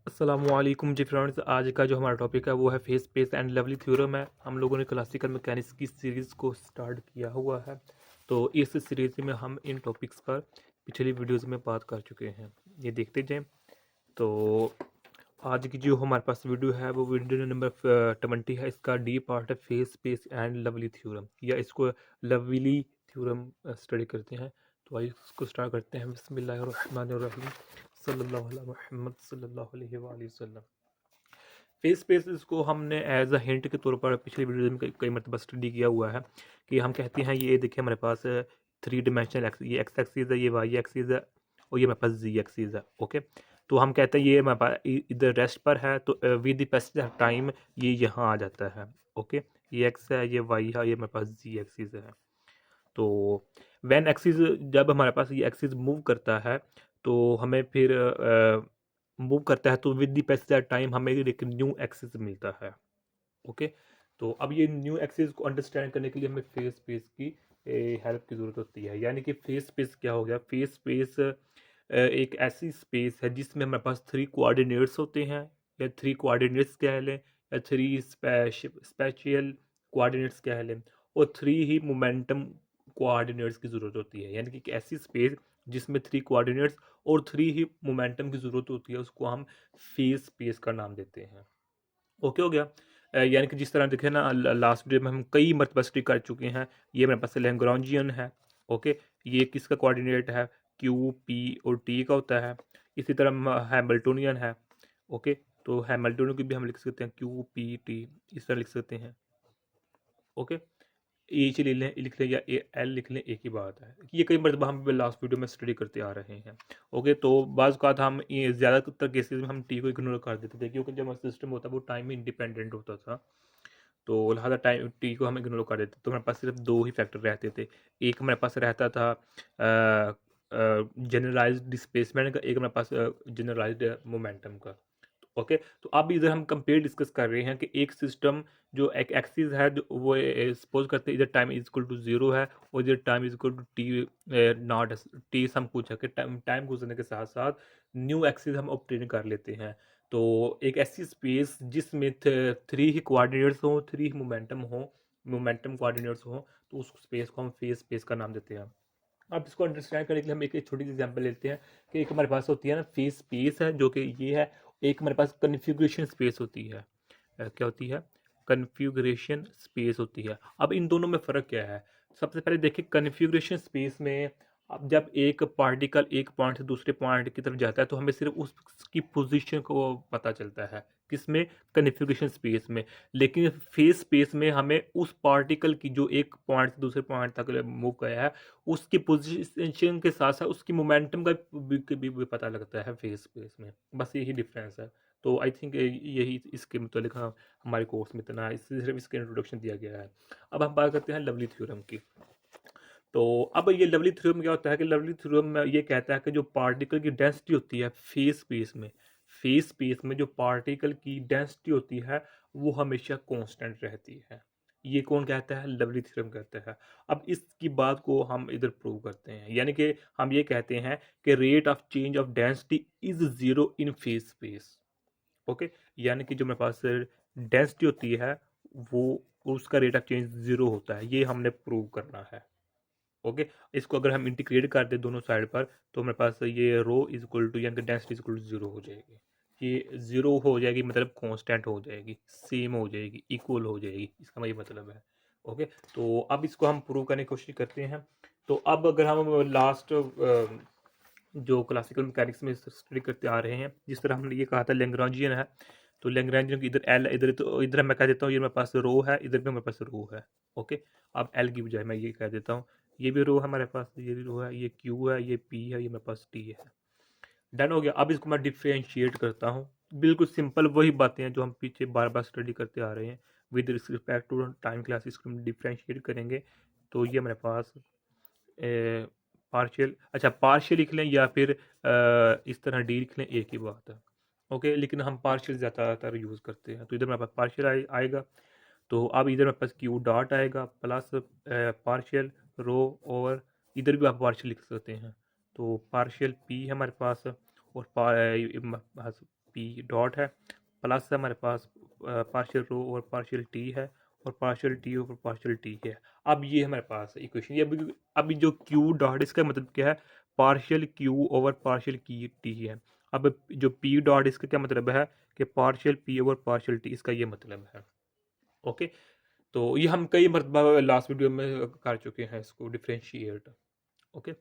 अस्सलामुअलैकुम जी फ्रेंड्स। आज का जो हमारा टॉपिक है वो है face space and lovely theorem है। हम लोगों ने क्लासिकल मैकेनिक्स की सीरीज़ को स्टार्ट किया हुआ है। तो इस सीरीज़ में हम इन टॉपिक्स पर पिछली वीडियोज़ में बात कर चुके हैं, ये देखते जाएं। तो आज की जो हमारे पास वीडियो है वो वीडियो नंबर 20 है। इसका डी पार्ट है face space and lovely theorem, या इसको लवली थ्योरम स्टडी करते हैं। तो आइए इसको स्टार्ट करते हैं। बिस्मिल्लाहिर्रहमानिर्रहीम, सल्लल्लाहु अला मुहम्मद सल्लल्लाहु अलैहि वसल्लम। फेस स्पेस को हमने एज अ हिंट के तौर पर पिछली वीडियो में कई मरतबा स्टडी किया हुआ है कि हम कहते हैं ये देखिए हमारे पास 3 डायमेंशनल ये एक्स एक्सीज है, ये वाई एक्सीज है, और ये हमारे पास जी एक्सीज है। ओके, तो हम कहते हैं ये हमारे पास इधर रेस्ट पर है, तो with the passage of time ये यहाँ आ जाता है। ओके, ये एक्स है, ये वाई है, ये हमारे पास जी एक्सीज है। तो व्हेन एक्सिस, जब हमारे पास ये एक्सिस मूव करता है तो हमें फिर मूव करता है तो with the passage of time हमें एक न्यू एक्सिस मिलता है। ओके, तो अब ये न्यू एक्सिस को अंडरस्टैंड करने के लिए हमें फेस स्पेस की हेल्प की ज़रूरत होती है। यानी कि फेस स्पेस क्या हो गया? फेस स्पेस एक ऐसी स्पेस है जिसमें हमारे पास 3 कोऑर्डिनेट्स होते हैं, या 3 कोऑर्डिनेट्स कह लें, या 3 स्पेशियल कोऑर्डिनेट्स कह लें, और 3 ही मोमेंटम कोऑर्डिनेट्स की ज़रूरत होती है। यानी कि एक ऐसी स्पेस जिसमें 3 कोऑर्डिनेट्स और 3 ही मोमेंटम की ज़रूरत होती है, उसको हम फेस स्पेस का नाम देते हैं। ओके हो गया। यानी कि जिस तरह देखे ना, लास्ट वीडियो में हम कई मरतबा स्टडी कर चुके हैं। ये मेरे पास लैग्रांजियन है। ओके, ये किसका कोऑर्डिनेट है? क्यू पी और टी का होता है। इसी तरह हैमिल्टोनियन है। ओके, तो हैमिल्टोनियन को भी हम लिख सकते हैं क्यू पी टी, इस तरह लिख सकते हैं। ओके, एच लिख लें या एल लिख लें, एक ही बात है। ये कई मरतबा हम लास्ट वीडियो में स्टडी करते आ रहे हैं। ओके, तो बाज़ का हम ज़्यादातर केसेस में हम टी को इग्नोर कर देते थे, क्योंकि जब हमारा सिस्टम होता है वो टाइम इंडिपेंडेंट होता था। तो लिहाजा टाइम टी को हम इग्नोर कर देते, तो हमारे पास सिर्फ 2 ही फैक्टर रहते थे। एक हमारे पास रहता था जनरलाइज्ड डिस्प्लेसमेंट का, एक हमारे पास जनरलाइज्ड मोमेंटम का। ओके, तो अब इधर हम कंपेयर डिस्कस कर रहे हैं कि एक सिस्टम जो एक एक्सिस है, जो वो सपोज करते हैं इधर टाइम इज इक्वल टू 0 है, और इधर time is equal to T naught T some कुछ है कि टाइम गुजरने के साथ साथ न्यू एक्सिस हम ऑब्टेन कर लेते हैं। तो एक ऐसी स्पेस जिसमें 3 ही कोऑर्डिनेट्स हों, 3 ही मोमेंटम हो, मोमेंटम कोऑर्डिनेट्स हो, तो उस स्पेस को हम फेस स्पेस का नाम देते हैं। अब इसको अंडरस्टैंड करने के लिए हम एक छोटी सी एग्जांपल लेते हैं कि एक हमारे पास होती है ना फेस स्पेस है, जो कि ये है। एक हमारे पास कन्फिग्रेशन स्पेस होती है। क्या होती है? कन्फिग्रेशन स्पेस होती है। अब इन दोनों में फ़र्क क्या है? सबसे पहले देखिए, कन्फिग्रेशन स्पेस में अब जब एक पार्टिकल एक पॉइंट से दूसरे पॉइंट की तरफ जाता है तो हमें सिर्फ उसकी पोजीशन को पता चलता है। किसमें? कन्फिग्रेशन स्पेस में। लेकिन फेस स्पेस में हमें उस पार्टिकल की जो एक पॉइंट से दूसरे पॉइंट तक मूव गया है, उसकी पोजीशन के साथ साथ उसकी मोमेंटम का भी पता लगता है फेस स्पेस में। बस यही डिफरेंस है। तो आई थिंक यही इसके मतलब हमारे कोर्स में इतना है, इससे सिर्फ इसका इंट्रोडक्शन दिया गया है। अब हम बात करते हैं लवली थ्योरम की। तो अब ये लवली थ्योरम क्या होता है कि लवली थ्योरम में ये कहता है कि जो पार्टिकल की डेंसिटी होती है फेस स्पेस में, फेस स्पेस में जो पार्टिकल की डेंसिटी होती है वो हमेशा कांस्टेंट रहती है। ये कौन कहता है? लवली थ्योरम कहता है। अब इसकी बात को हम इधर प्रूव करते हैं। यानी कि हम ये कहते हैं कि rate of change of density is 0 in face space. Okay, यानी कि जो मेरे पास डेंसिटी होती है वो, उसका रेट ऑफ चेंज 0 होता है। ये हमने प्रूव करना है। ओके, इसको अगर हम इंटीग्रेट कर दें दोनों साइड पर, तो हमारे पास ये रो इज इक्वल टू, यानी कि डेंसिटी इज इक्वल टू 0 हो जाएगी। ये 0 हो जाएगी मतलब कांस्टेंट हो जाएगी, सेम हो जाएगी, इक्वल हो जाएगी, इसका ये मतलब है। ओके, तो अब इसको हम प्रूव करने की कोशिश करते हैं। तो अब अगर हम लास्ट जो क्लासिकल मैकेनिक्स में स्टडी करते आ रहे हैं, जिस तरह हमने ये कहा था लैग्रांजियन है, तो लैग्रांजियन की इधर एल, इधर तो इधर मैं कह देता हूँ ये मेरे पास रो है, इधर भी मेरे पास रो है। ओके, अब एल की बजाय मैं ये कह देता हूँ ये भी रो है हमारे पास, ये भी रो है, ये क्यू है, ये पी है, ये मेरे पास टी है। डन हो गया। अब इसको मैं डिफ्रेंशिएट करता हूँ। बिल्कुल सिंपल वही बातें हैं जो हम पीछे बार बार स्टडी करते आ रहे हैं। With respect to time classes को हम डिफ्रेंशिएट करेंगे। तो ये हमारे पास पार्शियल, अच्छा पार्शियल लिख लें या फिर इस तरह डी लिख लें, एक ही बात है। ओके, लेकिन हम पार्शियल ज़्यादातर यूज़ करते हैं, तो इधर मेरे पास पार्शियल आएगा। तो अब इधर मेरे पास क्यू डॉट आएगा प्लस पार्शियल रो, और इधर भी आप पार्शियल लिख सकते हैं। तो पार्शियल पी है हमारे पास, और पी डॉट है, प्लस हमारे पास पार्शियल रो और पार्शियल टी है, और partial T over partial T है। अब ये हमारे पास इक्वेशन, ये अभी जो क्यू डॉट, इसका मतलब क्या है, पार्शियल क्यू ओवर पार्शियल की टी है। अब जो पी डॉट, इसका क्या मतलब है कि partial P over partial T, इसका ये मतलब है। ओके, तो ये हम कई मरतबा लास्ट वीडियो में कर चुके हैं इसको डिफ्रेंशिएट। ओके,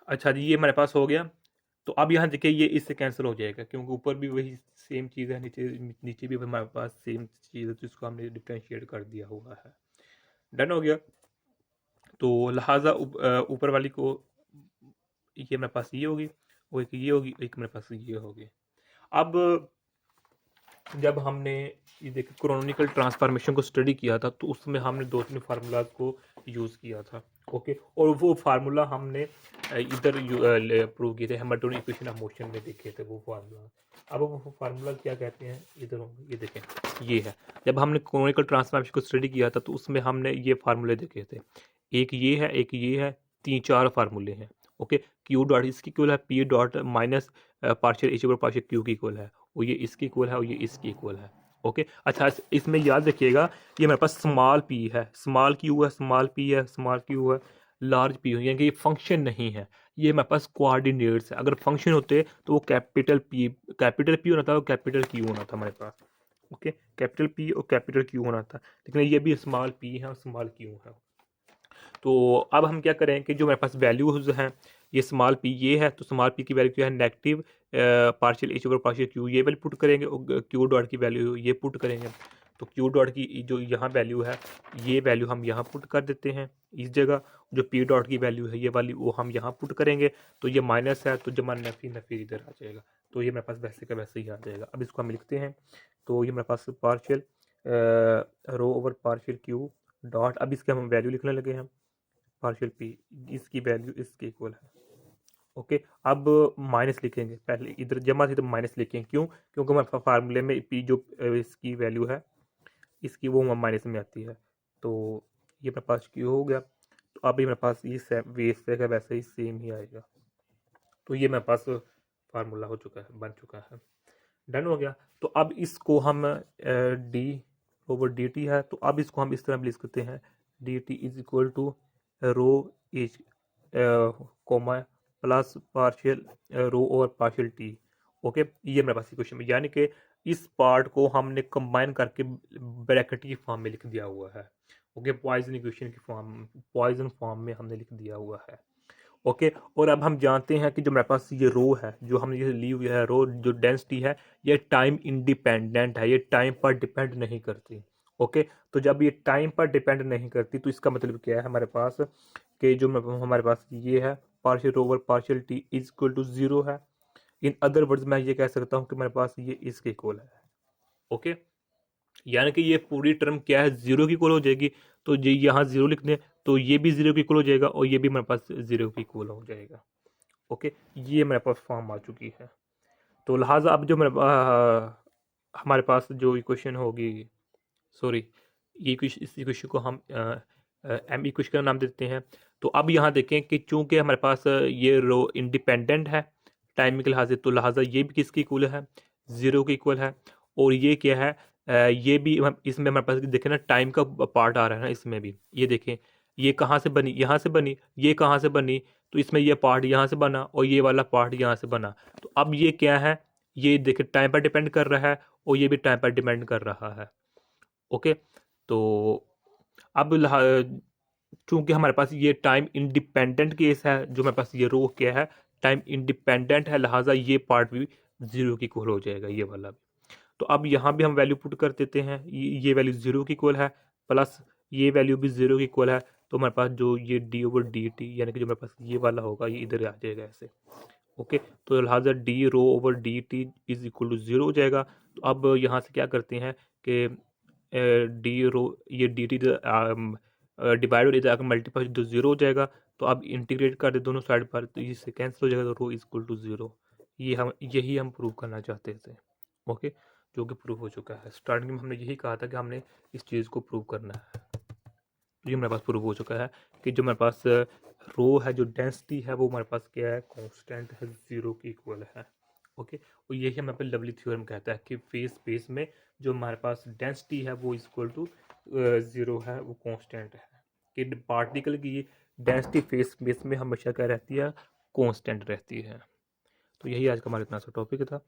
अच्छा जी, ये हमारे पास हो गया। तो अब यहाँ देखिए ये इससे कैंसिल हो जाएगा, क्योंकि ऊपर भी वही सेम चीज़ है, नीचे नीचे भी हमारे पास सेम चीज़ है, तो इसको हमने डिफ्रेंशिएट कर दिया हुआ है। डन हो गया। तो लिहाजा ऊपर वाली को ये मेरे पास ये होगी, और एक ये होगी, एक मेरे पास ये होगी। अब जब हमने ये देखिए क्रोनिकल ट्रांसफॉर्मेशन को स्टडी किया था, तो उसमें हमने 2-3 फार्मूलाज को यूज़ किया था। ओके, और वो फार्मूला हमने इधर प्रूव किए थे, हैमिल्टन इक्वेशन ऑफ मोशन में देखे थे वो फार्मूला। अब वो फार्मूला क्या कहते हैं, इधर होंगे, ये देखें, ये है। जब हमने क्रोनिकल ट्रांसफॉर्मेशन को स्टडी किया था, तो उसमें हमने ये फार्मूले देखे थे, एक ये है, एक ये है, 3-4 फार्मूले हैं। ओके, क्यू डॉट इसकी इक्वल है P dot minus partial H over partial Q की इक्वल है, और ये इसकी इक्वल है, और ये इसकी इक्वल है। ओके, अच्छा इसमें याद रखिएगा, ये मेरे पास स्मॉल पी है, स्मॉल क्यू है, स्मॉल पी है, स्मॉल क्यू है, लार्ज पी है, यानी कि ये फंक्शन नहीं है, ये मेरे पास कोऑर्डिनेट्स है। अगर फंक्शन होते तो वो कैपिटल पी होना था, और कैपिटल क्यू होना था हमारे पास। ओके, कैपिटल पी और कैपिटल क्यू होना था, लेकिन ये भी स्मॉल पी है और स्मॉल क्यू है। तो अब हम क्या करें कि जो मेरे पास वैल्यूज हैं, ये स्मॉल पी ये है, तो स्मॉल पी की वैल्यू क्या है, negative partial H over partial Q, ये वैल्यू पुट करेंगे, और क्यू डॉट की वैल्यू ये पुट करेंगे। तो क्यू डॉट की जो यहाँ वैल्यू है, ये वैल्यू हम यहाँ पुट कर देते हैं इस जगह। जो पी डॉट की वैल्यू है, ये वाली वो हम यहाँ पुट करेंगे, तो ये माइनस है, तो जमा नफी नफी इधर आ जाएगा, तो ये मेरे पास वैसे का वैसे ही आ जाएगा। अब इसको हम लिखते हैं, तो ये मेरे पास partial rho over partial Q dot, अब इसके हम वैल्यू लिखने लगे हैं, पार्शियल पी, इसकी वैल्यू इसके इक्वल है। ओके, अब माइनस लिखेंगे, पहले इधर जमा थी तो माइनस लिखेंगे, क्यों, क्योंकि हमारे फार्मूले में पी जो इसकी वैल्यू है, इसकी वो माइनस में आती है। तो ये मेरे पास क्यू हो गया, तो अब ये मेरे पास ये वैसे का वैसे ही सेम ही आएगा। तो ये मेरे पास फार्मूला हो चुका है, बन चुका है, डन हो गया। तो अब इसको हम डी ओवर डी टी है, तो अब इसको हम इस तरह भी लिख सकते हैं, D T is equal to rho H comma plus partial rho over partial T. Okay, ये मेरे पास इक्वेशन में, यानी कि इस पार्ट को हमने कंबाइन करके ब्रैकेट की फॉर्म में लिख दिया हुआ है। ओके, पॉइजन इक्वेशन की फॉर्म, पॉइजन फॉर्म में हमने लिख दिया हुआ है। ओके, और अब हम जानते हैं कि जो मेरे पास ये रो है, जो हमने ये ली हुई है रो, जो डेंसिटी है, ये टाइम इंडिपेंडेंट है, ये टाइम पर डिपेंड नहीं करती। ओके, तो जब ये टाइम पर डिपेंड नहीं करती, तो इसका मतलब क्या है हमारे पास, कि जो हमारे पास ये है, partial over partial T is equal to zero है। इन अदर वर्ड्स मैं ये कह सकता हूँ कि मेरे पास ये इसके इक्वल है। ओके, यानी कि ये पूरी टर्म क्या है, जीरो की इक्वल हो जाएगी, तो ये यहाँ जीरो लिख दें, तो ये भी जीरो की इक्वल हो जाएगा, और ये भी मेरे पास जीरो की इक्वल हो जाएगा। ओके, ये मेरे पास फॉर्म आ चुकी है। तो लिहाजा अब जो हमारे पास जो इक्वेशन होगी, सॉरी, ये इस इक्वेशन को हम एम इक्वेशन का नाम देते हैं। तो अब यहाँ देखें कि चूंकि हमारे पास ये रो इंडिपेंडेंट है टाइम के लिहाज से, तो लिहाजा ये भी किसकी इक्वल है, ज़ीरो की इक्वल है। और ये क्या है, ये भी इसमें हमारे पास देखें ना, टाइम का पार्ट आ रहा है ना इसमें भी, ये देखें, ये कहाँ से बनी, यहाँ से बनी, ये कहाँ से बनी, तो इसमें ये पार्ट यहाँ से बना, और ये वाला पार्ट यहाँ से बना। तो अब ये क्या है, ये देखें टाइम पर डिपेंड कर रहा है, और ये भी टाइम पर डिपेंड कर रहा है। ओके, तो अब चूंकि हमारे पास ये टाइम इंडिपेंडेंट केस है, जो मेरे पास ये रो क्या है, टाइम इंडिपेंडेंट है, लिहाजा ये पार्ट भी जीरो की इक्वल हो जाएगा, ये वाला भी। तो अब यहाँ भी हम वैल्यू पुट कर देते हैं, ये वैल्यू जीरो की इक्वल है, प्लस ये वैल्यू भी जीरो की इक्वल है, तो हमारे पास जो ये डी ओवर डी टी, यानी कि जो मेरे पास ये वाला होगा, ये इधर आ जाएगा ऐसे। ओके, तो लिहाजा D rho over D T is equal to zero हो जाएगा। तो अब यहाँ से क्या करते हैं कि डी रो, ये डी टी डिवाइड और इधर आकर मल्टीप्लाई, तो जीरो हो जाएगा। तो अब इंटीग्रेट कर दे दोनों साइड पर, तो इससे कैंसिल हो जाएगा, तो रो इज इक्वल टू जीरो। यही हम प्रूव करना चाहते थे। ओके, जो कि प्रूव हो चुका है। स्टार्टिंग में हमने यही कहा था कि हमने इस चीज़ को प्रूव करना है, तो ये मेरे पास प्रूव हो चुका है कि जो मेरे पास रो है जो डेंसिटी है वो हमारे पास क्या है, कांस्टेंट है, जीरो के इक्वल है। ओके, और यही हमारे पास लवली थ्योरम कहता है कि फेस स्पेस में जो हमारे पास डेंसिटी है वो इक्वल टू जीरो है, वो कांस्टेंट है। कि पार्टिकल की डेंसिटी फेस स्पेस में हमेशा क्या रहती है, कांस्टेंट रहती है। तो यही आज का हमारा इतना सा टॉपिक था।